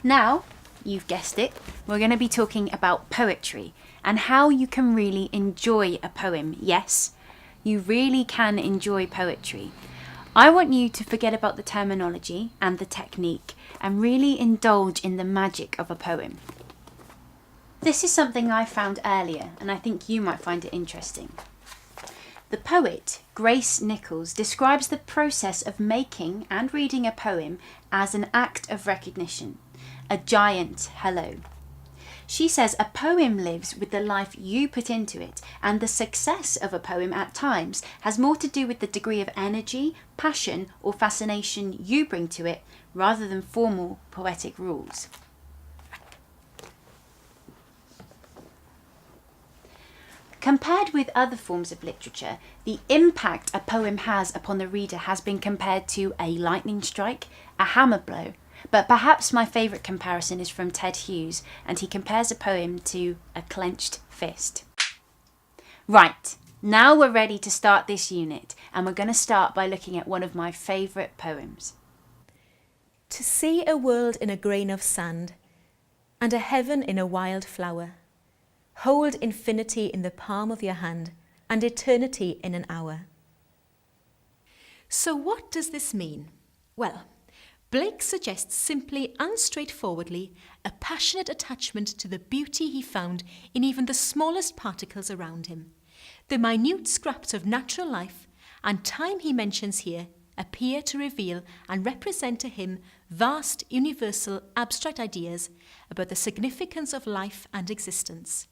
Now, you've guessed it, we're going to be talking about poetry and how you can really enjoy a poem. Yes, you really can enjoy poetry. I want you to forget about the terminology and the technique and really indulge in the magic of a poem. This is something I found earlier and I think you might find it interesting. The poet, Grace Nichols, describes the process of making and reading a poem as an act of recognition, a giant hello. She says a poem lives with the life you put into it, and the success of a poem at times has more to do with the degree of energy, passion, or fascination you bring to it rather than formal poetic rules. Compared with other forms of literature, the impact a poem has upon the reader has been compared to a lightning strike, a hammer blow, but perhaps my favourite comparison is from Ted Hughes, and he compares a poem to a clenched fist. Right, now we're ready to start this unit, and we're going to start by looking at one of my favourite poems. To see a world in a grain of sand, and a heaven in a wild flower. Hold infinity in the palm of your hand, and eternity in an hour. So what does this mean? Well, Blake suggests simply and straightforwardly a passionate attachment to the beauty he found in even the smallest particles around him. The minute scraps of natural life and time he mentions here appear to reveal and represent to him vast, universal, abstract ideas about the significance of life and existence.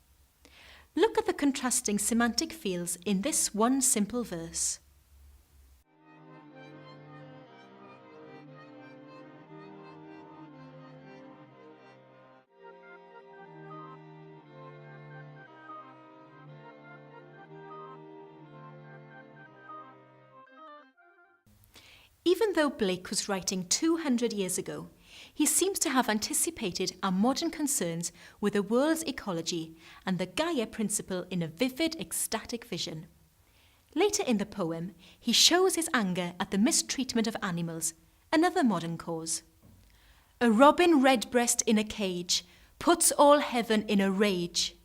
Look at the contrasting semantic fields in this one simple verse. Even though Blake was writing 200 years ago, he seems to have anticipated our modern concerns with the world's ecology and the Gaia principle in a vivid, ecstatic vision. Later in the poem, he shows his anger at the mistreatment of animals, another modern cause. A robin redbreast in a cage puts all heaven in a rage.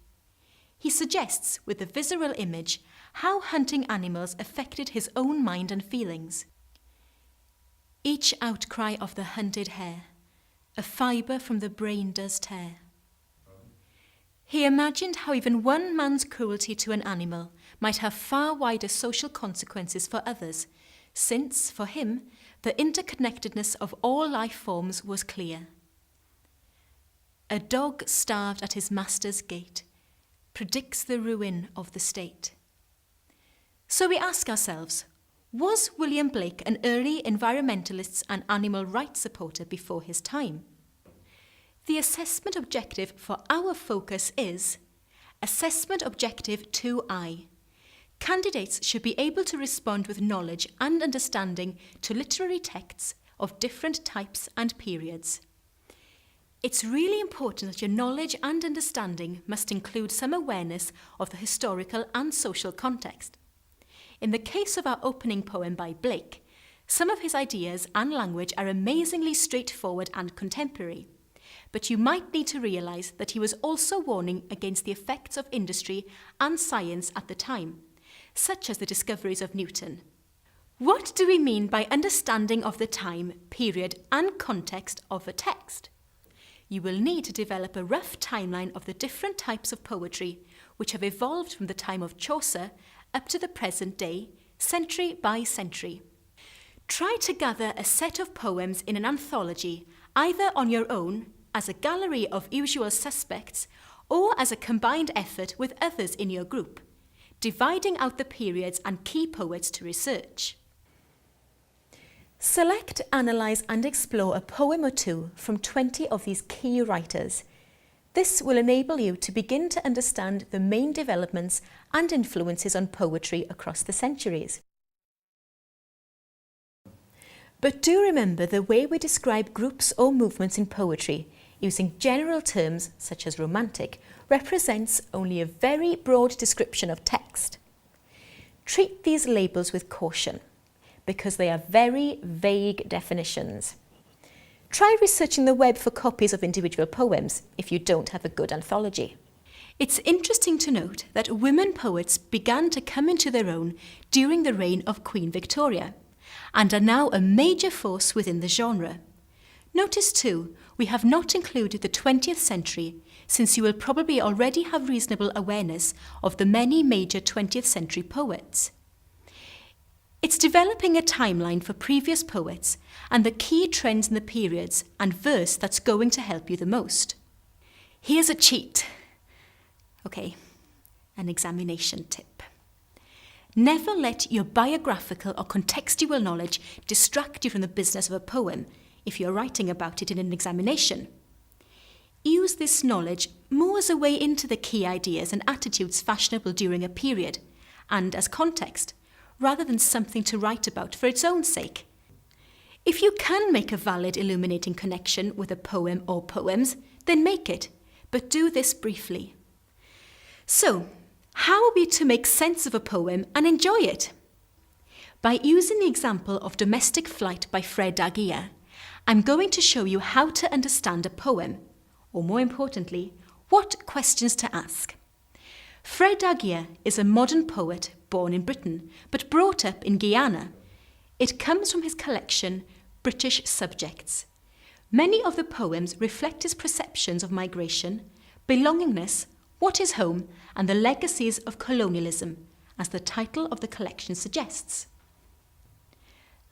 He suggests, with a visceral image, how hunting animals affected his own mind and feelings. Each outcry of the hunted hare, a fibre from the brain does tear. He imagined how even one man's cruelty to an animal might have far wider social consequences for others, since, for him, the interconnectedness of all life forms was clear. A dog starved at his master's gate predicts the ruin of the state. So we ask ourselves, was William Blake an early environmentalist and animal rights supporter before his time? The assessment objective for our focus is Assessment Objective 2I. Candidates should be able to respond with knowledge and understanding to literary texts of different types and periods. It's really important that your knowledge and understanding must include some awareness of the historical and social context. In the case of our opening poem by Blake, some of his ideas and language are amazingly straightforward and contemporary, but you might need to realise that he was also warning against the effects of industry and science at the time, such as the discoveries of Newton. What do we mean by understanding of the time, period, and context of a text? You will need to develop a rough timeline of the different types of poetry which have evolved from the time of Chaucer up to the present day, century by century. Try to gather a set of poems in an anthology, either on your own, as a gallery of usual suspects, or as a combined effort with others in your group, dividing out the periods and key poets to research. Select, analyse and explore a poem or two from 20 of these key writers. This will enable you to begin to understand the main developments and influences on poetry across the centuries. But do remember the way we describe groups or movements in poetry, using general terms such as romantic, represents only a very broad description of text. Treat these labels with caution, because they are very vague definitions. Try researching the web for copies of individual poems if you don't have a good anthology. It's interesting to note that women poets began to come into their own during the reign of Queen Victoria and are now a major force within the genre. Notice too, we have not included the 20th century, since you will probably already have reasonable awareness of the many major 20th century poets. It's developing a timeline for previous poets and the key trends in the periods and verse that's going to help you the most. Here's a cheat. Okay, an examination tip. Never let your biographical or contextual knowledge distract you from the business of a poem if you're writing about it in an examination. Use this knowledge more as a way into the key ideas and attitudes fashionable during a period, and as context, rather than something to write about for its own sake. If you can make a valid illuminating connection with a poem or poems, then make it, but do this briefly. So, how are we to make sense of a poem and enjoy it? By using the example of Domestic Flight by Fred Daguerre, I'm going to show you how to understand a poem, or more importantly, what questions to ask. Fred Daguerre is a modern poet born in Britain, but brought up in Guyana. It comes from his collection, British Subjects. Many of the poems reflect his perceptions of migration, belongingness, what is home, and the legacies of colonialism, as the title of the collection suggests.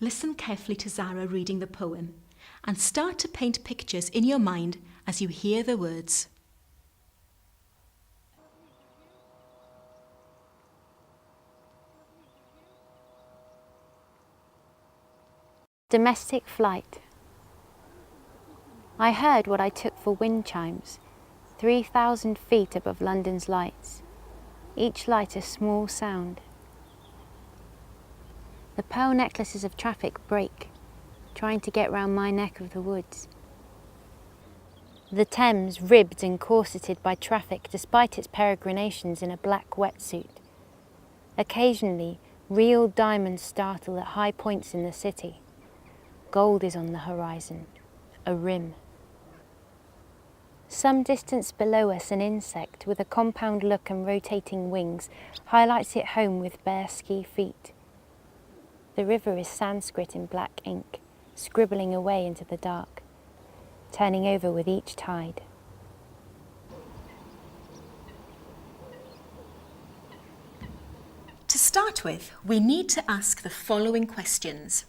Listen carefully to Zara reading the poem, and start to paint pictures in your mind as you hear the words. Domestic flight. I heard what I took for wind chimes, 3,000 feet above London's lights, each light a small sound. The pearl necklaces of traffic break, trying to get round my neck of the woods. The Thames ribbed and corseted by traffic despite its peregrinations in a black wetsuit. Occasionally, real diamonds startle at high points in the city. Gold is on the horizon, a rim. Some distance below us, an insect with a compound look and rotating wings highlights it home with bare ski feet. The river is Sanskrit in black ink, scribbling away into the dark, turning over with each tide. To start with, we need to ask the following questions.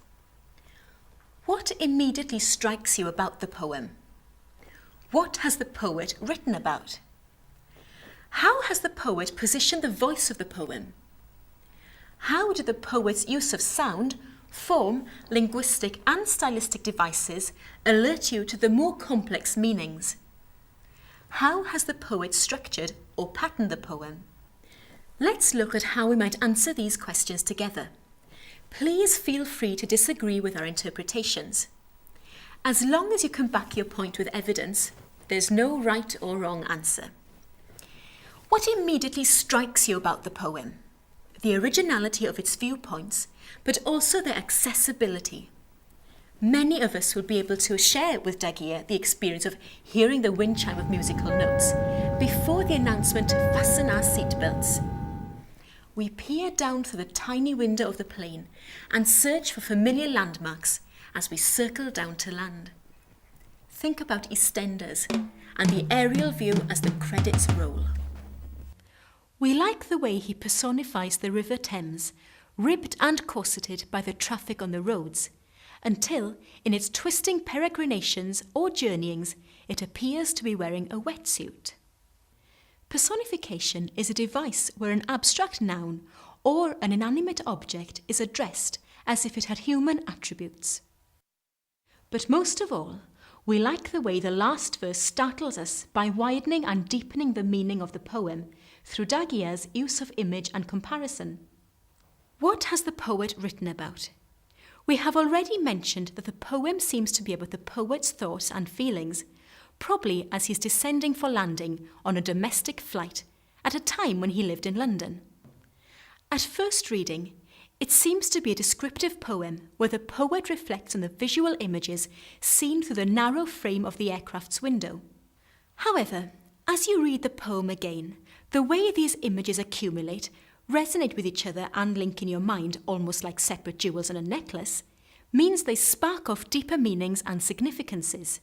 What immediately strikes you about the poem? What has the poet written about? How has the poet positioned the voice of the poem? How did the poet's use of sound, form, linguistic and stylistic devices alert you to the more complex meanings? How has the poet structured or patterned the poem? Let's look at how we might answer these questions together. Please feel free to disagree with our interpretations. As long as you can back your point with evidence, there's no right or wrong answer. What immediately strikes you about the poem? The originality of its viewpoints, but also their accessibility. Many of us would be able to share with Daguerre the experience of hearing the wind chime of musical notes before the announcement to fasten our seatbelts. We peer down through the tiny window of the plane and search for familiar landmarks as we circle down to land. Think about EastEnders and the aerial view as the credits roll. We like the way he personifies the River Thames, ribbed and corseted by the traffic on the roads, until, in its twisting peregrinations or journeyings, it appears to be wearing a wetsuit. Personification is a device where an abstract noun or an inanimate object is addressed as if it had human attributes. But most of all, we like the way the last verse startles us by widening and deepening the meaning of the poem through Daguerre's use of image and comparison. What has the poet written about? We have already mentioned that the poem seems to be about the poet's thoughts and feelings, probably as he's descending for landing on a domestic flight at a time when he lived in London. At first reading, It seems to be a descriptive poem where the poet reflects on the visual images seen through the narrow frame of the aircraft's window. However, as you read the poem again, the way these images accumulate, resonate with each other and link in your mind almost like separate jewels in a necklace, means they spark off deeper meanings and significances.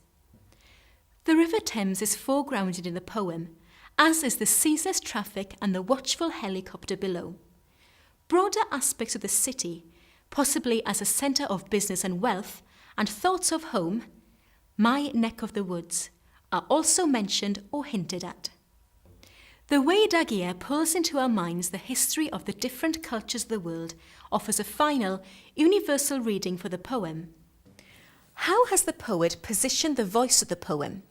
The River Thames is foregrounded in the poem, as is the ceaseless traffic and the watchful helicopter below. Broader aspects of the city, possibly as a centre of business and wealth, and thoughts of home, my neck of the woods, are also mentioned or hinted at. The way Daguerre pulls into our minds the history of the different cultures of the world offers a final, universal reading for the poem. How has the poet positioned the voice of the poem?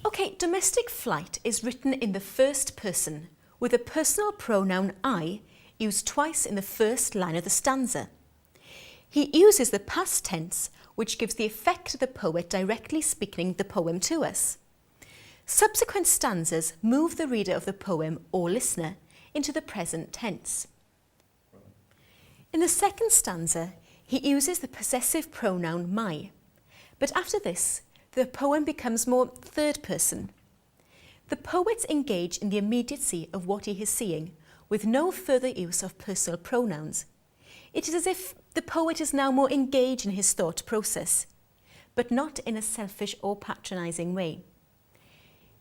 Okay, Domestic Flight is written in the first person, with the personal pronoun I used twice in the first line of the stanza. He uses the past tense, which gives the effect of the poet directly speaking the poem to us. Subsequent stanzas move the reader of the poem or listener into the present tense. In the second stanza, he uses the possessive pronoun my, but after this, the poem becomes more third person. The poets engage in the immediacy of what he is seeing, with no further use of personal pronouns. It is as if the poet is now more engaged in his thought process, but not in a selfish or patronising way.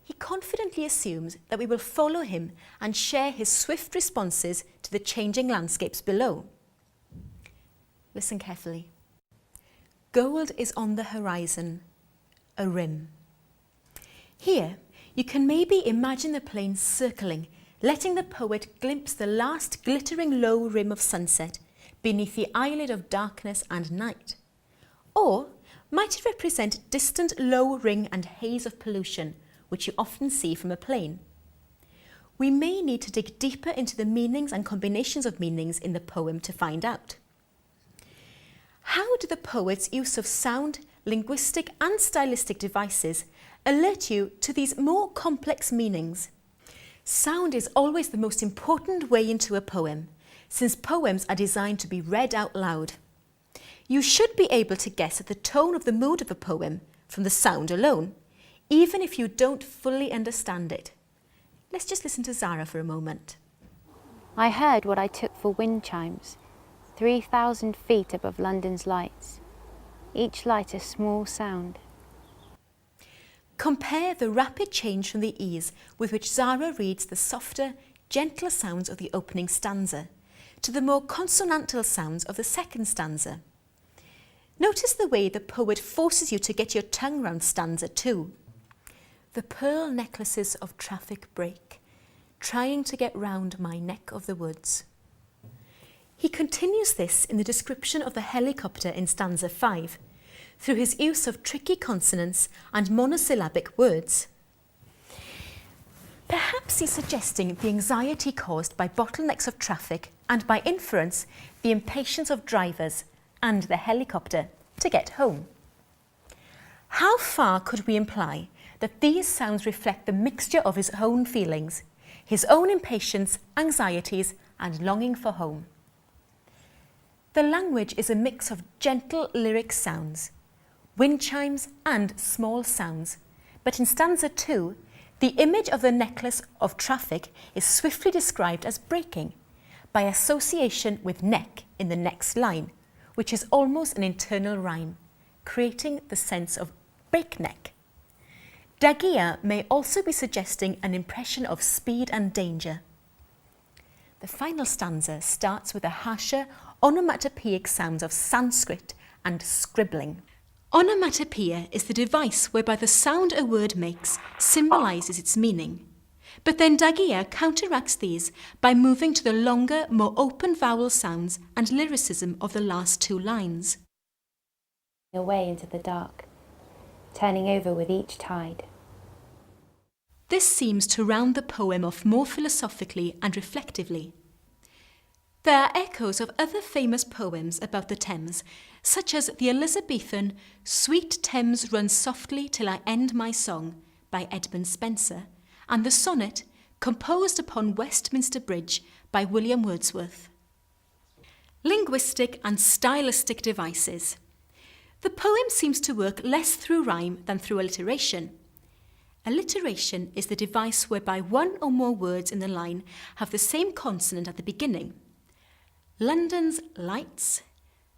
He confidently assumes that we will follow him and share his swift responses to the changing landscapes below. Listen carefully. Gold is on the horizon, a rim. Here, you can maybe imagine the plane circling, letting the poet glimpse the last glittering low rim of sunset beneath the eyelid of darkness and night. Or might it represent distant low ring and haze of pollution, which you often see from a plane? We may need to dig deeper into the meanings and combinations of meanings in the poem to find out. How do the poet's use of sound, linguistic and stylistic devices alert you to these more complex meanings? Sound is always the most important way into a poem, since poems are designed to be read out loud. You should be able to guess at the tone of the mood of a poem from the sound alone, even if you don't fully understand it. Let's just listen to Zara for a moment. I heard what I took for wind chimes, 3,000 feet above London's lights, each light a small sound. Compare the rapid change from the ease with which Zara reads the softer, gentler sounds of the opening stanza to the more consonantal sounds of the second stanza. Notice the way the poet forces you to get your tongue round stanza 2. The pearl necklaces of traffic break, trying to get round my neck of the woods. He continues this in the description of the helicopter in stanza 5, through his use of tricky consonants and monosyllabic words. Perhaps he's suggesting the anxiety caused by bottlenecks of traffic and by inference, the impatience of drivers and the helicopter to get home. How far could we imply that these sounds reflect the mixture of his own feelings, his own impatience, anxieties and longing for home? The language is a mix of gentle lyric sounds, wind chimes and small sounds, but in stanza 2, the image of the necklace of traffic is swiftly described as breaking by association with neck in the next line, which is almost an internal rhyme, creating the sense of breakneck. Daguerre may also be suggesting an impression of speed and danger. The final stanza starts with the harsher, onomatopoeic sounds of Sanskrit and scribbling. Onomatopoeia is the device whereby the sound a word makes symbolises its meaning. But then Daguerre counteracts these by moving to the longer, more open vowel sounds and lyricism of the last 2 lines. Away into the dark, turning over with each tide. This seems to round the poem off more philosophically and reflectively. There are echoes of other famous poems about the Thames, such as the Elizabethan Sweet Thames Run Softly Till I End My Song by Edmund Spenser, and the sonnet Composed upon Westminster Bridge by William Wordsworth. Linguistic and stylistic devices. The poem seems to work less through rhyme than through alliteration. Alliteration is the device whereby one or more words in the line have the same consonant at the beginning. London's lights,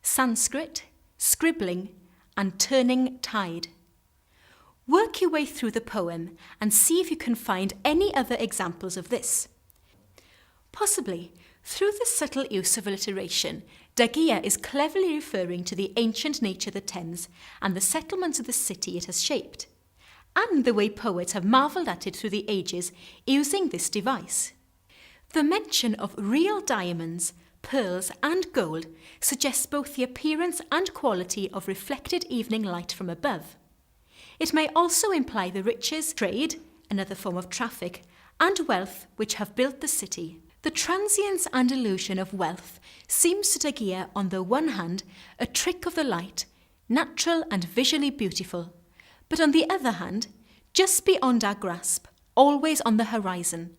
Sanskrit, scribbling, and turning tide. Work your way through the poem and see if you can find any other examples of this. Possibly, through the subtle use of alliteration, Dagia is cleverly referring to the ancient nature of the Thames and the settlements of the city it has shaped, and the way poets have marvelled at it through the ages using this device. The mention of real diamonds, pearls and gold suggests both the appearance and quality of reflected evening light from above. It may also imply the riches, trade, another form of traffic, and wealth which have built the city. The transience and illusion of wealth seems to Dagia, on the one hand, a trick of the light, natural and visually beautiful, but on the other hand, just beyond our grasp, always on the horizon.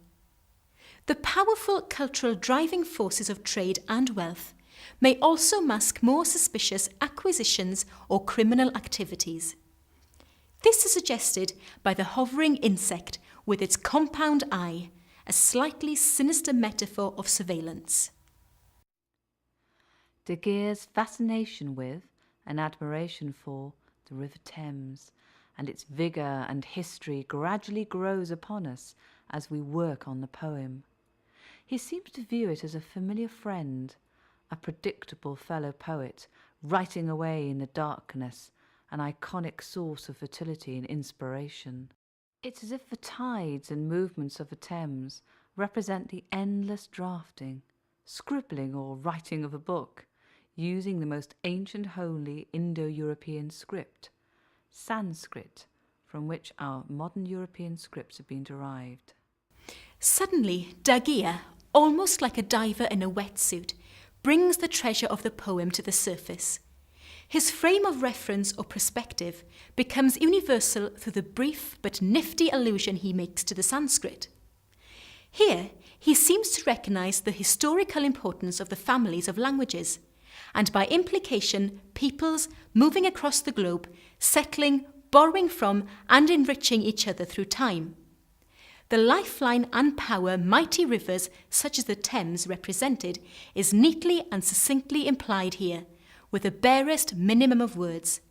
The powerful cultural driving forces of trade and wealth may also mask more suspicious acquisitions or criminal activities. This is suggested by the hovering insect with its compound eye, a slightly sinister metaphor of surveillance. Dagia's fascination with and admiration for the River Thames and its vigour and history gradually grows upon us as we work on the poem. He seems to view it as a familiar friend, a predictable fellow poet, writing away in the darkness, an iconic source of fertility and inspiration. It's as if the tides and movements of the Thames represent the endless drafting, scribbling or writing of a book, using the most ancient holy Indo-European script, Sanskrit, from which our modern European scripts have been derived. Suddenly, Dagia, almost like a diver in a wetsuit, brings the treasure of the poem to the surface. His frame of reference or perspective becomes universal through the brief but nifty allusion he makes to the Sanskrit. Here, he seems to recognise the historical importance of the families of languages, and by implication, peoples moving across the globe, settling, borrowing from, and enriching each other through time. The lifeline and power mighty rivers such as the Thames represented is neatly and succinctly implied here, with the barest minimum of words.